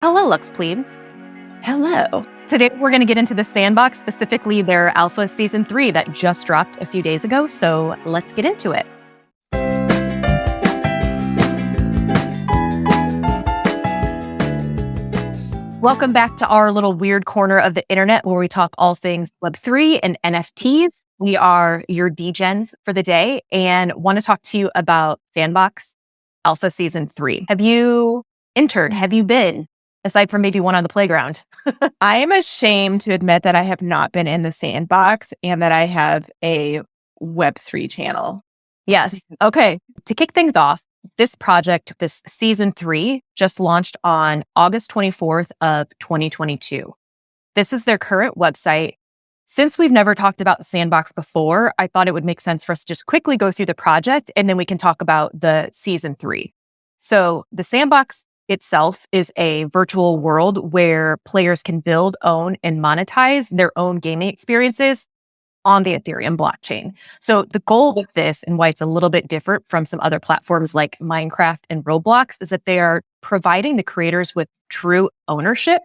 Hello, Lux Clean. Hello. Today, we're going to get into the Sandbox, specifically their Alpha Season 3 that just dropped a few days ago. So let's get into it. Welcome back to our little weird corner of the internet where we talk all things Web3 and NFTs. We are your Degens for the day and want to talk to you about Sandbox Alpha Season 3. Have you entered? Have you been? Aside from maybe one on the playground. I am ashamed to admit that I have not been in the Sandbox and that I have a Web3 channel. Yes. Okay. To kick things off, this project, this season 3, just launched on August 24th of 2022. This is their current website. Since we've never talked about the Sandbox before, I thought it would make sense for us to just quickly go through the project and then we can talk about the season 3. So the Sandbox itself is a virtual world where players can build, own, and monetize their own gaming experiences on the Ethereum blockchain. So the goal with this and why it's a little bit different from some other platforms like Minecraft and Roblox is that they are providing the creators with true ownership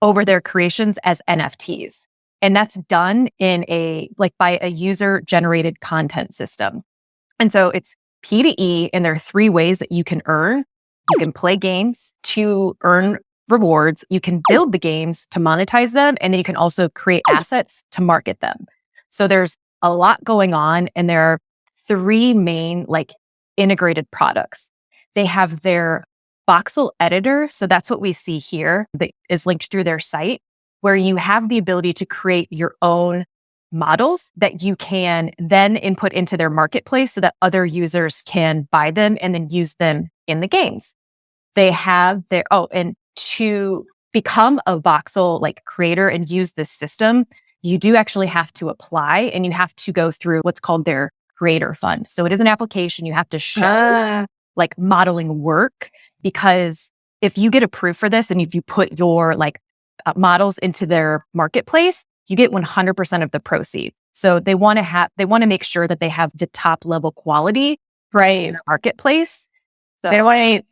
over their creations as NFTs. And that's done in by a user generated content system. And so it's P2E, and there are 3 ways that you can earn. You can play games to earn rewards. You can build the games to monetize them. And then you can also create assets to market them. So there's a lot going on. And there are 3 main integrated products. They have their voxel editor. So that's what we see here that is linked through their site, where you have the ability to create your own models that you can then input into their marketplace so that other users can buy them and then use them in the games. They have and to become a voxel creator and use this system, you do actually have to apply and you have to go through what's called their creator fund. So it is an application. You have to show modeling work, because if you get approved for this and if you put your models into their marketplace, you get 100% of the proceeds. So they want to make sure that they have the top level quality in the marketplace. So, they don't want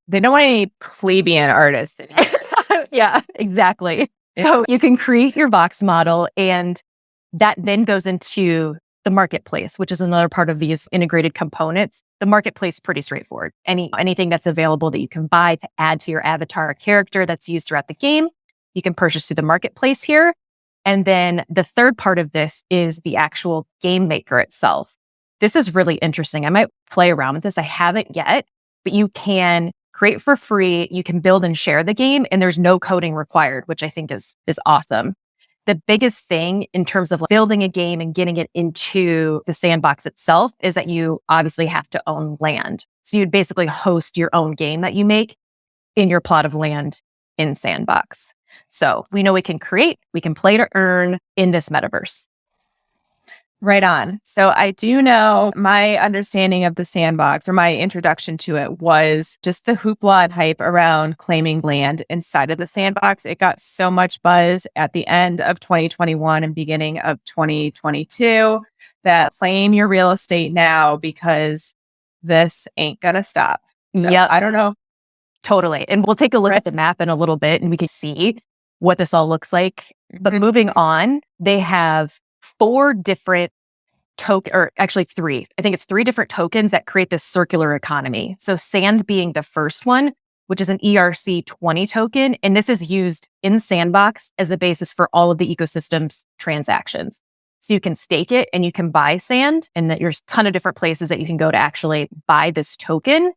any plebeian artists in here. Yeah, exactly. So you can create your Vox model, and that then goes into the marketplace, which is another part of these integrated components. The marketplace is pretty straightforward. Anything that's available that you can buy to add to your avatar or character that's used throughout the game, you can purchase through the marketplace here. And then the third part of this is the actual game maker itself. This is really interesting. I might play around with this. I haven't yet, but you can create for free. You can build and share the game, and there's no coding required, which I think is awesome. The biggest thing in terms of building a game and getting it into the Sandbox itself is that you obviously have to own land. So you'd basically host your own game that you make in your plot of land in Sandbox. So we know we can create, we can play to earn in this metaverse. Right on. So I do know my understanding of the Sandbox, or my introduction to it, was just the hoopla and hype around claiming land inside of the Sandbox. It got so much buzz at the end of 2021 and beginning of 2022 that claim your real estate now, because this ain't gonna stop. So, yeah, I don't know. Totally. And we'll take a look at the map in a little bit and we can see what this all looks like. But moving on, they have 4 different or actually 3. I think it's 3 different tokens that create this circular economy. So Sand being the first one, which is an ERC20 token. And this is used in Sandbox as the basis for all of the ecosystem's transactions. So you can stake it and you can buy sand, and that there's a ton of different places that you can go to actually buy this token.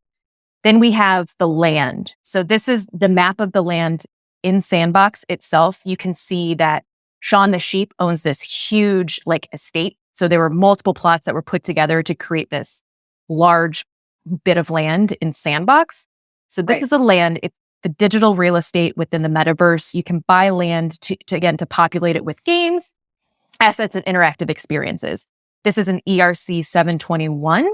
Then we have the land. So this is the map of the land in Sandbox itself. You can see that Sean the Sheep owns this huge estate. So there were multiple plots that were put together to create this large bit of land in Sandbox. So this is the land. It's the digital real estate within the metaverse. You can buy land to populate it with games, assets, and interactive experiences. This is an ERC 721.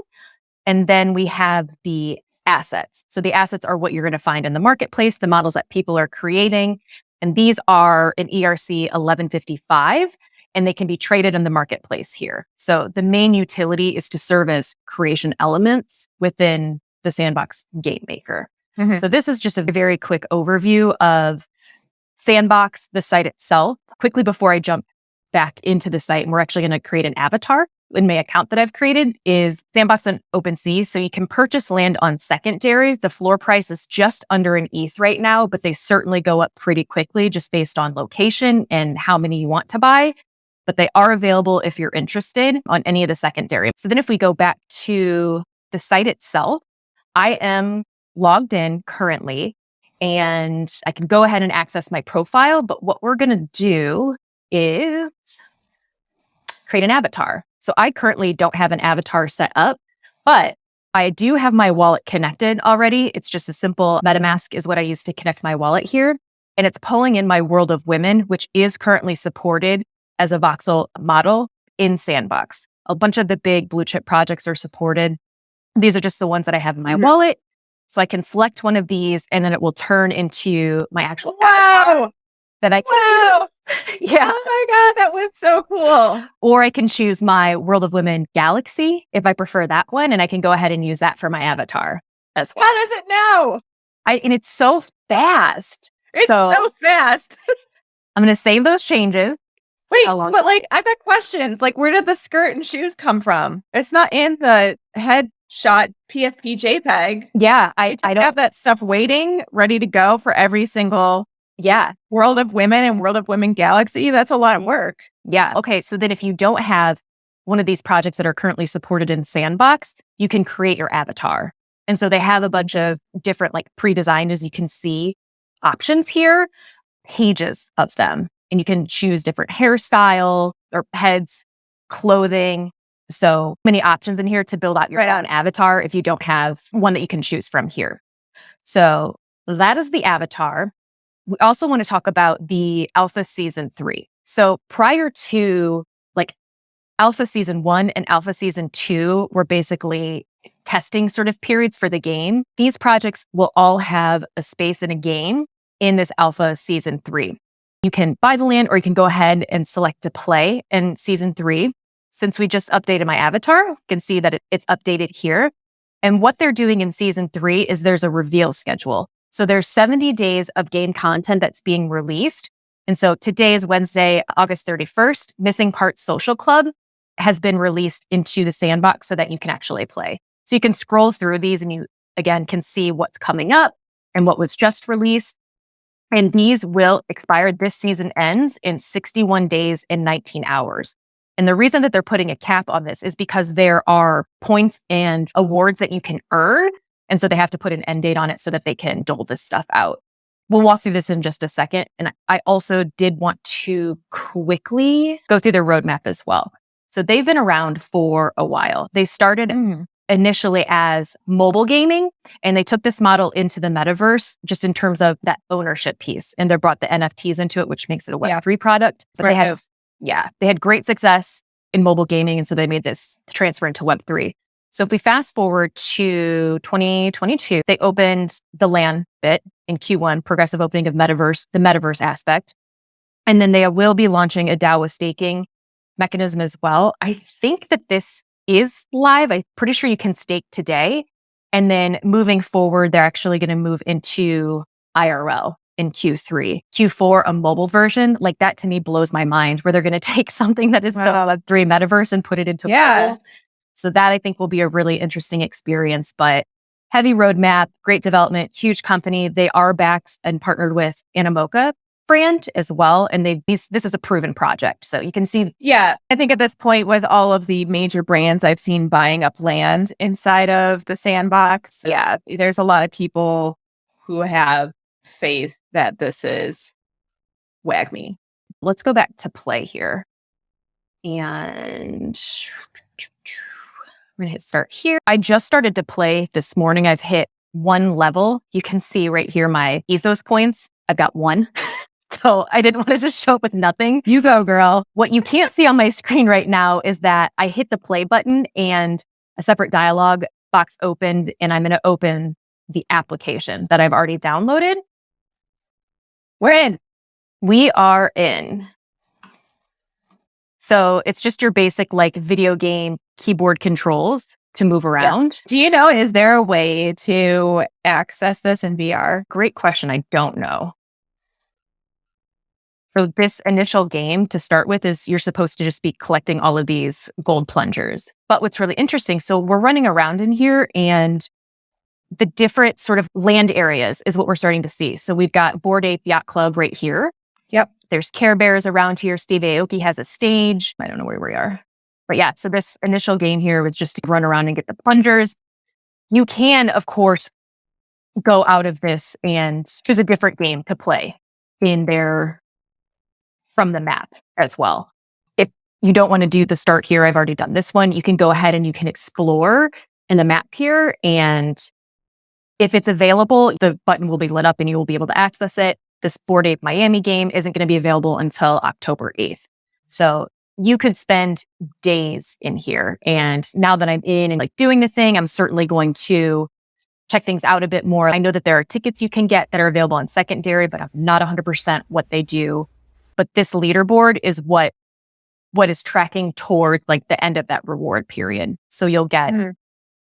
And then we have the assets. So the assets are what you're going to find in the marketplace, the models that people are creating. And these are an ERC 1155, and they can be traded in the marketplace here. So the main utility is to serve as creation elements within the Sandbox game maker. Mhm. So this is just a very quick overview of Sandbox, the site itself. Quickly before I jump back into the site, and we're actually going to create an avatar in my account that I've created, is Sandbox on OpenSea. So you can purchase land on secondary. The floor price is just under an ETH right now, but they certainly go up pretty quickly just based on location and how many you want to buy. But they are available if you're interested on any of the secondary. So then if we go back to the site itself, I am logged in currently and I can go ahead and access my profile. But what we're going to do is create an avatar. So I currently don't have an avatar set up, but I do have my wallet connected already. It's just a simple MetaMask is what I use to connect my wallet here. And it's pulling in my World of Women, which is currently supported as a voxel model in Sandbox. A bunch of the big blue chip projects are supported. These are just the ones that I have in my wallet. So I can select one of these and then it will turn into my actual avatar that I can yeah. Oh my God, that was so cool. Or I can choose my World of Women Galaxy if I prefer that one, and I can go ahead and use that for my avatar as well. How does it know? And it's so fast. It's so fast. I'm going to save those changes. Wait, but like, I've got questions. Like, where did the skirt and shoes come from? It's not in the headshot PFP JPEG. Yeah, I don't have that stuff waiting, ready to go for every single World of Women and World of Women Galaxy. That's a lot of work. Yeah. Okay. So then if you don't have one of these projects that are currently supported in Sandbox, you can create your avatar. And so they have a bunch of different like pre-designed, as you can see, options here, pages of them. And you can choose different hairstyle or heads, clothing. So many options in here to build out your own avatar if you don't have one that you can choose from here. So that is the avatar. We also want to talk about the Alpha Season 3. So prior to like Alpha Season 1 and Alpha Season 2 were basically testing sort of periods for the game. These projects will all have a space in a game in this Alpha Season 3. You can buy the land or you can go ahead and select to play in Season 3. Since we just updated my avatar, you can see that it's updated here. And what they're doing in Season 3 is there's a reveal schedule. So there's 70 days of game content that's being released. And so today is Wednesday, August 31st. Missing Parts Social Club has been released into the Sandbox so that you can actually play. So you can scroll through these and you, again, can see what's coming up and what was just released. And these will expire. This season ends in 61 days and 19 hours. And the reason that they're putting a cap on this is because there are points and awards that you can earn. And so they have to put an end date on it so that they can dole this stuff out. We'll walk through this in just a second. And I also did want to quickly go through their roadmap as well. So they've been around for a while. They started initially as mobile gaming, and they took this model into the metaverse just in terms of that ownership piece. And they brought the NFTs into it, which makes it a Web3 product. So they had great success in mobile gaming. And so they made this transfer into Web3. So if we fast forward to 2022, they opened the LAN bit in Q1, progressive opening of metaverse, the metaverse aspect. And then they will be launching a DAO with staking mechanism as well. I think that this is live. I'm pretty sure you can stake today. And then moving forward, they're actually going to move into IRL in Q3. Q4, a mobile version. Like that to me blows my mind, where they're going to take something that is the Web3 metaverse and put it into mobile. So that I think will be a really interesting experience, but heavy roadmap, great development, huge company. They are backed and partnered with Animoca brand as well. And this is a proven project. So you can see. Yeah. I think at this point with all of the major brands I've seen buying up land inside of the Sandbox. Yeah. There's a lot of people who have faith that this is WAGMI. Let's go back to play here. And we're going to hit start here. I just started to play this morning. I've hit one level. You can see right here my ethos points. I've got one. So I didn't want to just show up with nothing. You go, girl. What you can't see on my screen right now is that I hit the play button and a separate dialog box opened, and I'm going to open the application that I've already downloaded. We're in. We are in. So it's just your basic like video game keyboard controls to move around. Do you know, is there a way to access this in VR? Great question. I don't know. So this initial game to start with is you're supposed to just be collecting all of these gold plungers. But what's really interesting, so we're running around in here and the different sort of land areas is what we're starting to see. So we've got Bored Ape Yacht Club right here. Yep. There's Care Bears around here. Steve Aoki has a stage. I don't know where we are. But yeah, so this initial game here was just to run around and get the plungers. You can, of course, go out of this and choose a different game to play in there from the map as well. If you don't want to do the start here, I've already done this one. You can go ahead and you can explore in the map here. And if it's available, the button will be lit up and you will be able to access it. This Bored Ape Miami game isn't going to be available until October 8th. So you could spend days in here. And now that I'm in and like doing the thing, I'm certainly going to check things out a bit more. I know that there are tickets you can get that are available on secondary, but I'm not 100% what they do. But this leaderboard is what is tracking toward like the end of that reward period. So you'll get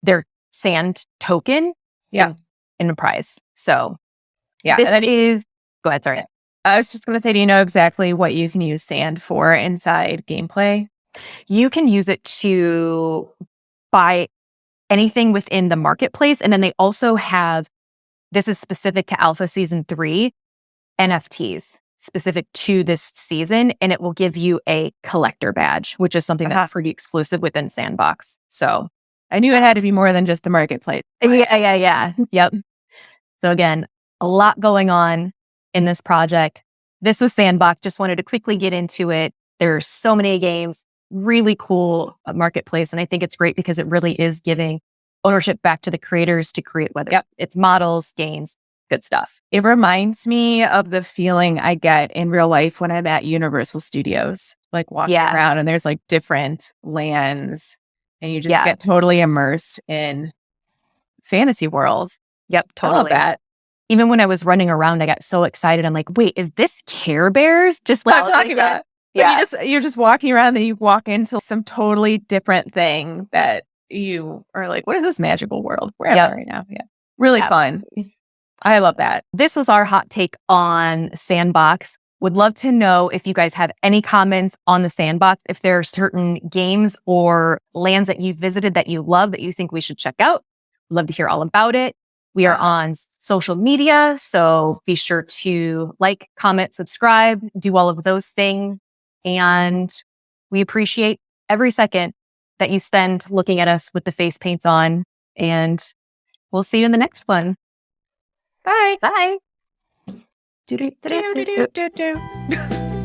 their sand token in the prize. So this go ahead, sorry. I was just going to say, do you know exactly what you can use sand for inside gameplay? You can use it to buy anything within the marketplace. And then they also have, this is specific to Alpha Season 3, NFTs specific to this season. And it will give you a collector badge, which is something that's pretty exclusive within Sandbox. So I knew it had to be more than just the marketplace. Yeah. Yep. So again, a lot going on in this project. This was Sandbox. Just wanted to quickly get into it. There's so many games, really cool marketplace. And I think it's great because it really is giving ownership back to the creators to create, whether it's models, games, good stuff. It reminds me of the feeling I get in real life when I'm at Universal Studios, like walking around and there's like different lands and you just get totally immersed in fantasy worlds. Yep, totally. I love that. Even when I was running around, I got so excited. I'm like, wait, is this Care Bears? Just like I'm talking about. Yeah. You're just walking around and you walk into some totally different thing that you are like, what is this magical world? We're at right now. Yeah. Really fun. I love that. This was our hot take on Sandbox. Would love to know if you guys have any comments on the Sandbox, if there are certain games or lands that you've visited that you love that you think we should check out. Love to hear all about it. We are on social media, so be sure to like, comment, subscribe, do all of those things. And we appreciate every second that you spend looking at us with the face paints on. And we'll see you in the next one. Bye. Bye. Do do do do do do do.